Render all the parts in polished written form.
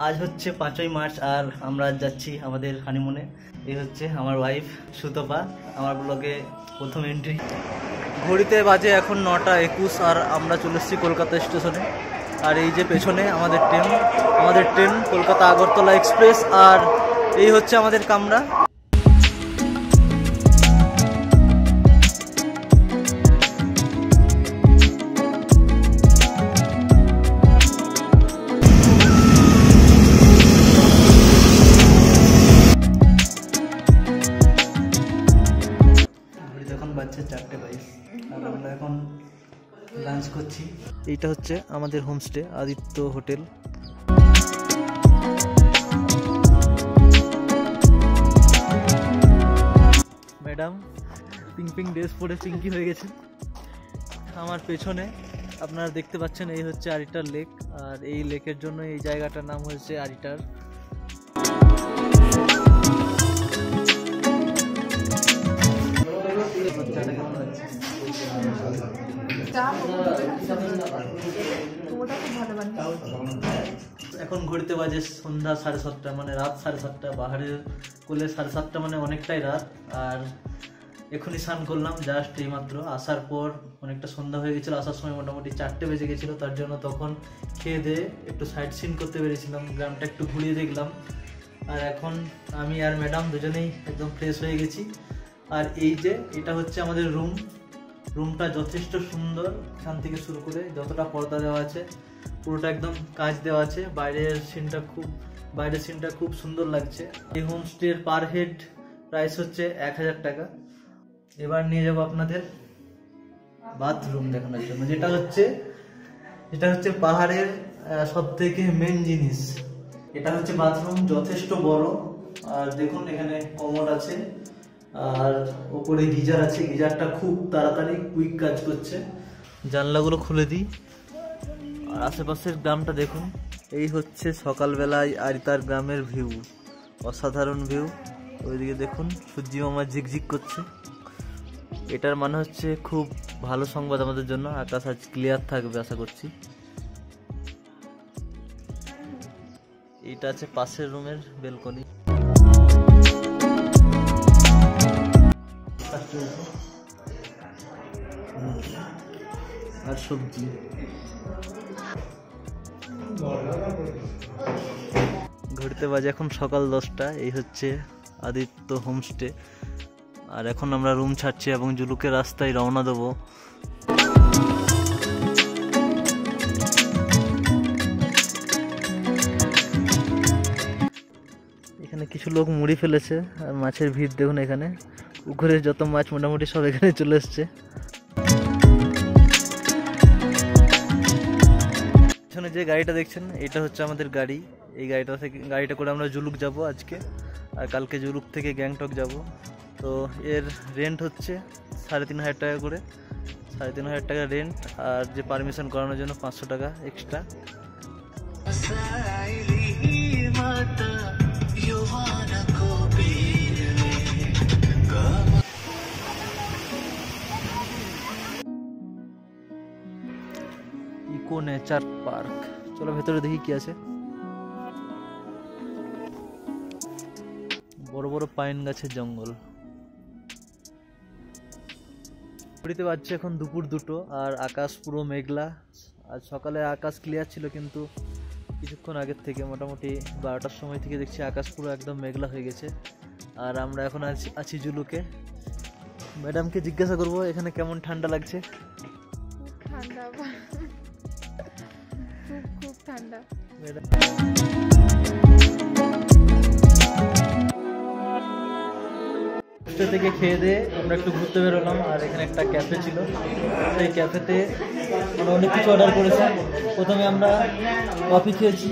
আজ হচ্ছে 5ই মার্চ আর আমরা আজ যাচ্ছি আমাদের হানিমুনে। এই হচ্ছে আমার ওয়াইফ সুতপা, আমার ব্লগে প্রথম এন্ট্রি। ঘড়িতে বাজে এখন 9:21 আর আমরা চলে এসেছি কলকাতা স্টেশনে। আর এই যে পেছনে আমাদের ট্রেন কলকাতা আগরতলা এক্সপ্রেস। আর এই হচ্ছে আমাদের কামরা। বাজছে 4:22 আর আমরা এখন লাঞ্চ করছি। এইটা হচ্ছে আমাদের homestay Aditya hotel. Madam pink dress পরে পিঙ্কি হয়ে গেছে। আমার পেছনে আপনারা দেখতে পাচ্ছেন এই হচ্ছে আরিটার লেক। আর এই লেকের জন্য এই জায়গাটার নাম হয়েছে আরিটার। এখন ঘড়িতে বাজে সন্ধ্যা 7:30, মানে রাত 7:30। পাহাড়ের কোলে 7:30 মানে অনেকটাই রাত। আর এখনই স্নান করলাম জাস্ট এই মাত্র। আসার পর অনেকটা সন্ধ্যা হয়ে গেছিলো, আসার সময় মোটামুটি 4টে বেজে গেছিলো। তার জন্য তখন খেয়ে দিয়ে একটু সাইট সিন করতে পেরেছিলাম, গ্রামটা একটু ঘুরিয়ে দেখলাম। আর এখন আমি আর ম্যাডাম দুজনেই একদম ফ্রেশ হয়ে গেছি। আর এই যে এটা হচ্ছে আমাদের রুমটা যথেষ্ট সুন্দর। এখান থেকে শুরু করে যতটা পর্দা দেওয়া আছে পুরোটা একদম কাঁচ দেওয়া আছে। বাইরের সিনটা খুব সুন্দর লাগছে। এই হোমস্টের পার হেড প্রাইস হচ্ছে 1000 টাকা। এবার নিয়ে যাবো আপনাদের বাথরুম দেখানোর জন্য, যেটা হচ্ছে পাহাড়ের সব থেকে মেন জিনিস। এটা হচ্ছে বাথরুম, যথেষ্ট বড়। আর দেখুন এখানে কমোড আছে আর উপরে গিজার আছে। গিজারটা খুব তাড়াতাড়ি কুইক কাজ করছে। জানলাগুলো খুলে দিই আর আশেপাশের গ্রামটা দেখুন। এই হচ্ছে সকালবেলায় আরিতার গ্রামের ভিউ, অসাধারণ ভিউ। ওইদিকে দেখুন সূর্য মামা ঝিকঝিক করছে। এটার মানে হচ্ছে খুব ভালো সংবাদ আমাদের জন্য। আকাশ আজ ক্লিয়ার থাকবে আশা করছি। এইটা আছে পাশের রুমের বেলকনি। আর সবজি। ঘড়িতে বাজে এখন সকাল 10টা। এই হচ্ছে আদিত্য হোমস্টে। আর এখন আমরা রুম ছাড়ছি এবং জুলুকের রাস্তায় রওনা দেবো। এখানে কিছু লোক মুড়ি ফেলেছে আর মাছের ভিড় দেখুন। এখানে পুকুরের যত মাছ মোটামুটি সব এখানে চলে এসছে। পিছনে যে গাড়িটা দেখছেন এটা হচ্ছে আমাদের গাড়ি। এই গাড়িটা করে আমরা জুলুক যাব আজকে, আর কালকে জুলুক থেকে গ্যাংটক যাব। তো এর রেন্ট হচ্ছে 3500 টাকা করে। 3500 টাকা রেন্ট। আর যে পারমিশন করানোর জন্য 500 টাকা এক্সট্রা। ইকো নেচার পার্ক, চলো ভেতরে দেখি কি আছে। বড় বড় পাইন গাছের জঙ্গল। ঘড়িতে বাজছে এখন দুপুর 2টো আর আকাশ পুরো মেঘলা। আজ সকালে আকাশ ক্লিয়ার ছিল, কিন্তু কিছুক্ষণ আগের থেকে মোটামুটি 12টার সময় থেকে দেখছি আকাশ পুরো একদম মেঘলা হয়ে গেছে। আর আমরা এখন আছি জুলুকে। ম্যাডামকে জিজ্ঞাসা করবো এখানে কেমন ঠান্ডা লাগছে। ঠান্ডা, খুব ঠান্ডা। থেকে খেয়ে দিয়ে আমরা একটু ঘুরতে বেরোলাম। আর এখানে একটা ক্যাফে ছিল, সেই ক্যাফেতে আমরা অনেক কিছু অর্ডার করেছি। প্রথমে আমরা কফি খেয়েছি,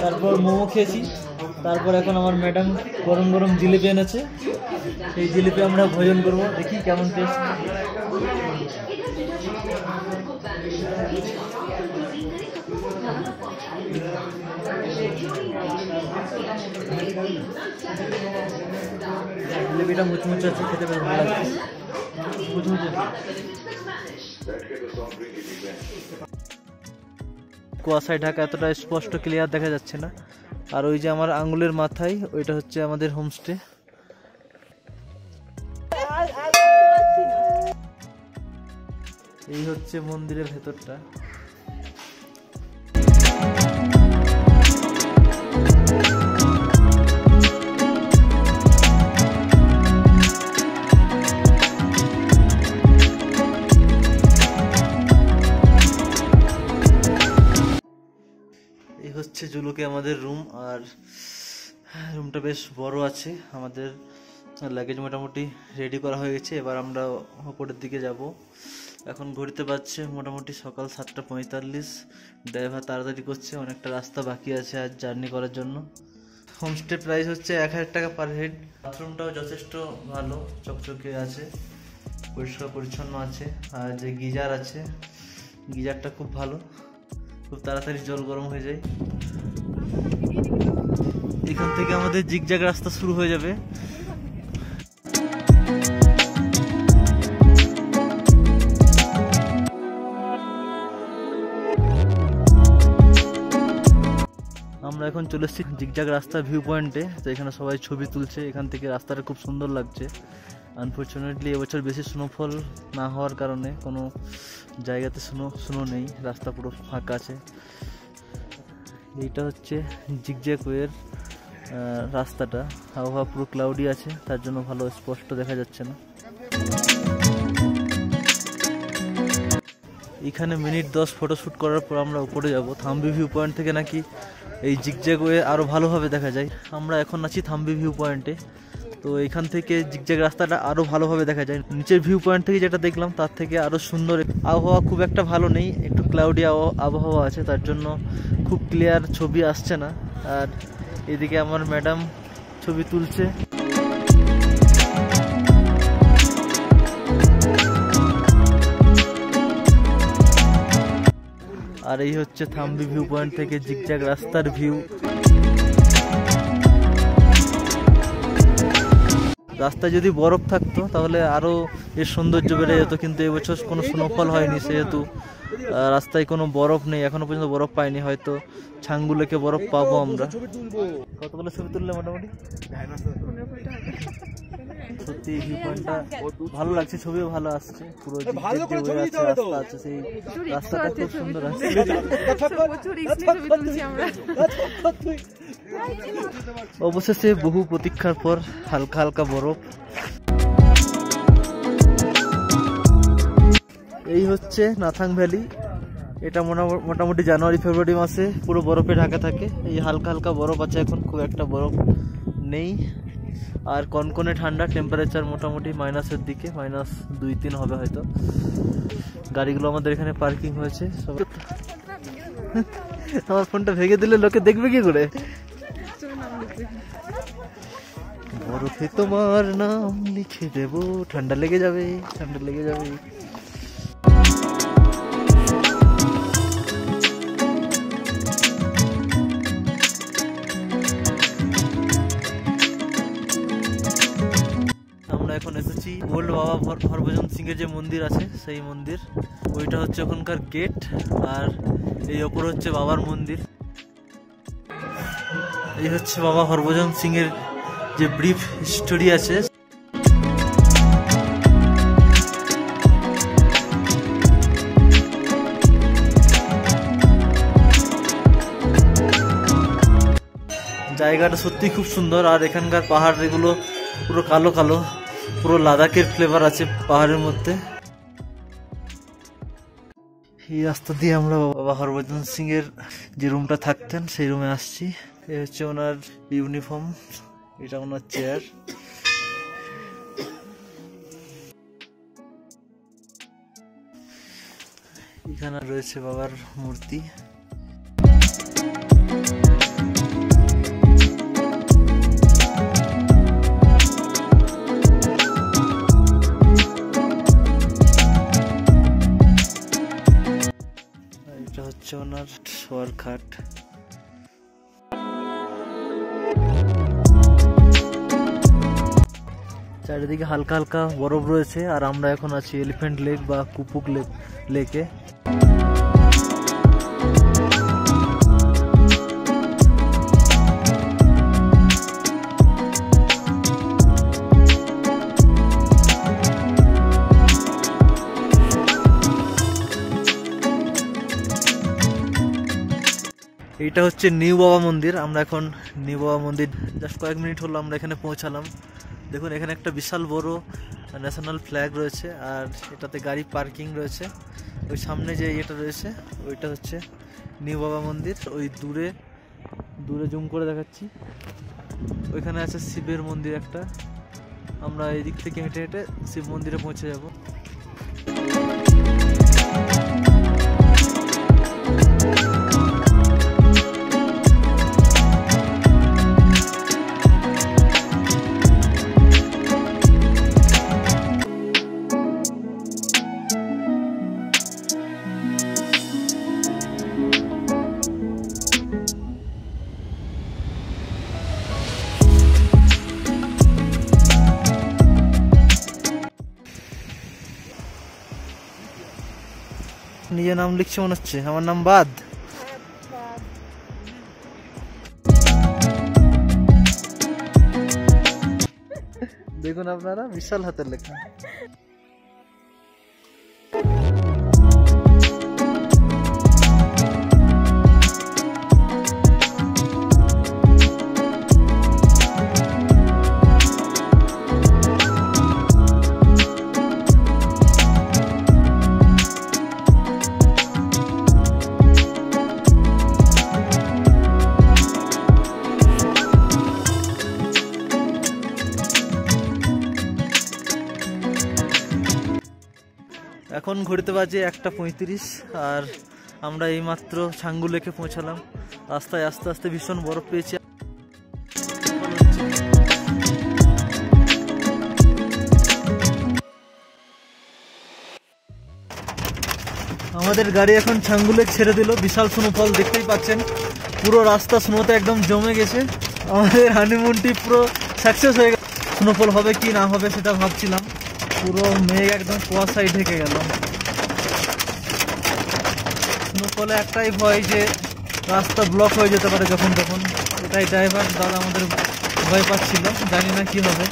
তারপর মোমো খেয়েছি, তারপর এখন আমার ম্যাডাম গরম গরম জিলিপি এনেছে। সেই জিলিপি আমরা ভোজন করব, দেখি কেমন টেস্ট। জিলিপিটা মুচমুচে আছে, খেতে বেশ ভালো লাগছে। মুচমুচে কুয়াশায় ঢাকা, এতটা স্পষ্ট ক্লিয়ার দেখা যাচ্ছে না। আর ওই যে আমার আঙ্গুলের মাথায় ওইটা হচ্ছে আমাদের হোমস্টে। এই হচ্ছে মন্দিরের ভেতরটা। এই হচ্ছে জুলুকে আমাদের রুম, আর রুমটা বেশ বড় আছে। আমাদের লাগেজ মোটামুটি রেডি করা হয়ে গেছে, এবার আমরা উপরের দিকে যাব। এখন ঘুরতে পারছে মোটামুটি সকাল 7:45। ড্রাইভার তাড়াতাড়ি করছে, অনেকটা রাস্তা বাকি আছে আজ জার্নি করার জন্য। হোমস্টে প্রাইস হচ্ছে 1000 টাকা পার হেড। বাথরুমটাও যথেষ্ট ভালো, চকচকে আছে, পরিষ্কার পরিচ্ছন্ন আছে। আর যে গিজার আছে, গিজারটা খুব ভালো, খুব তাড়াতাড়ি জল গরম হয়ে যায়। এখান থেকে আমাদের জিগজ্যাগ রাস্তা শুরু হয়ে যাবে। আমরা এখন চলে এসেছি জিগজ্যাগ রাস্তা ভিউ পয়েন্টে। তো এখানে সবাই ছবি তুলছে, এখান থেকে রাস্তাটা খুব সুন্দর লাগছে। আনফর্চুনেটলি এবছর বেশি স্নোফল না হওয়ার কারণে কোনো জায়গাতে স্নো নেই, রাস্তা পুরো ফাঁকা আছে। এইটা হচ্ছে জিগজ্যাগ ওয়ের রাস্তাটা। আবহাওয়া পুরো ক্লাউডি আছে, তার জন্য ভালো স্পষ্ট দেখা যাচ্ছে না। এখানে মিনিট 10 ফটোশ্যুট করার পর আমরা উপরে যাব। থাম্বি ভিউ পয়েন্ট থেকে নাকি এই জিগজ্যাগ ওয়ে আরও ভালোভাবে দেখা যায়। আমরা এখন আছি থাম্বি ভিউ পয়েন্টে। তো এখান থেকে জিগজ্যাগ রাস্তাটা আরও ভালোভাবে দেখা যায়। নিচের ভিউ পয়েন্ট থেকে যেটা দেখলাম তার থেকে আরও সুন্দর। আবহাওয়া খুব একটা ভালো নেই, একটু ক্লাউডি আবহাওয়া আছে, তার জন্য খুব ক্লিয়ার ছবি আসছে না। আর এদিকে আমার ম্যাডাম ছবি তুলছে। আর এই হচ্ছে থাম্বি ভিউ পয়েন্ট থেকে জিগজ্যাগ রাস্তার ভিউ। রাস্তায় যদি বরফ থাকতো তাহলে আরো এর সৌন্দর্য বেড়ে যেত, কিন্তু এবছর কোনো স্নোফল হয়নি, সেহেতু রাস্তায় কোনো বরফ নেই, এখনো পর্যন্ত বরফ পাইনি। হয়তো ছাঙ্গুলেকে বরফ পাবো আমরা। কতগুলো ছবি তুললে মোটামুটি? সত্যি ভিউ পয়েন্টটা ভালো লাগছে, ছবিও ভালো আসছে, পুরো রাস্তা আছে, সেই রাস্তাটা খুব সুন্দর আসছে। অবশেষে বহু প্রতীক্ষার পর হালকা হালকা বরফ। এই হচ্ছে নাথাং ভ্যালি। এটা মোটামুটি জানুয়ারি ফেব্রুয়ারি মাসে পুরো বরফে ঢাকা থাকে। এই হালকা হালকা বরফ আছে, এখন খুব একটা বরফ নেই। আর কনকনে ঠান্ডা, টেম্পারেচার মোটামুটি মাইনাসের দিকে, -2-3 হবে হয়তো। গাড়িগুলো আমাদের এখানে পার্কিং হয়েছে। আমার ফোনটা ভেঙে দিলে লোকে দেখবে কি করে? বরফে তোমার নাম লিখে দেবো, ঠান্ডা লেগে যাবে, ঠান্ডা লেগে যাবে। এখন এসেছি ওল্ড বাবা হরভজন সিং এর যে মন্দির আছে সেই মন্দির। ওইটা হচ্ছে ওখানকার গেট, আর এই ওপর হচ্ছে বাবার মন্দির। এই হচ্ছে বাবা হরভজন সিং এর যে ব্রিফ স্টোরি আছে। জায়গাটা সত্যি খুব সুন্দর। আর এখানকার পাহাড় এগুলো পুরো কালো কালো, পুরো লাদাখের ফ্লেভার আছে পাহাড়ের মধ্যে। এই রাস্তা দিয়ে আমরা বাবা হরভজন সিং এর যে রুমটা থাকতেন সেই রুমে আসছি। এই হচ্ছে ওনার ইউনিফর্ম, এটা ওনার চেয়ার। এখানে রয়েছে বাবার মূর্তি। এটা হচ্ছে ওনার শোয়ার খাট। চারিদিকে হালকা হালকা বরফ রয়েছে। আর আমরা এখন আছি এলিফ্যান্ট লেক বা কুপুক লেকে। এইটা হচ্ছে নিউ বাবা মন্দির। আমরা এখন নিউ বাবা মন্দির জাস্ট কয়েক মিনিট হলো আমরা এখানে পৌঁছালাম। দেখুন এখানে একটা বিশাল বড় ন্যাশনাল ফ্ল্যাগ রয়েছে, আর এটাতে গাড়ি পার্কিং রয়েছে। ওই সামনে যে এটা রয়েছে ওইটা হচ্ছে নিউ বাবা মন্দির। ওই দূরে দূরে জুম করে দেখাচ্ছি, ওইখানে আছে শিবের মন্দির একটা। আমরা এই দিক থেকে হেঁটে হেঁটে শিব মন্দিরে পৌঁছে যাব। নিজের নাম লিখছে মনে হচ্ছে, আমার নাম বাদ। দেখুন আপনারা বিশাল হাতের লেখা। এখন ঘুরতে বাজে 1:35, আর আমরা এইমাত্র ছাঙ্গু লেকে পৌঁছালাম। রাস্তায় আস্তে আস্তে ভীষণ বরফ পেয়েছি। আমাদের গাড়ি এখন ছাঙ্গু লেক ছেড়ে দিল। বিশাল স্নোফল দেখতেই পাচ্ছেন, পুরো রাস্তা স্নোতে একদম জমে গেছে। আমাদের হানিমুনটি পুরো সাকসেস হয়ে গেল। স্নোফল হবে কি না হবে সেটা ভাবছিলাম, পুরো মেঘ একদম কুয়াশায় ঢেকে গেল। স্নোফলে একটাই ভয় যে রাস্তা ব্লক হয়ে যেতে পারে যখন তখন, এটাই ড্রাইভার দাদা আমাদের ভয় পাচ্ছিল, জানি না কি হবে।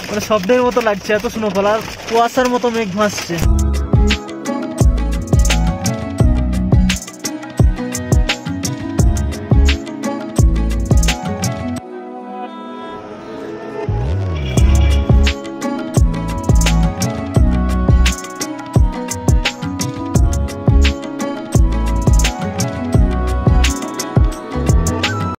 মানে শব্দের মতো লাগছে, এত স্নোফল, আর কুয়াশার মতো মেঘ ভাসছে।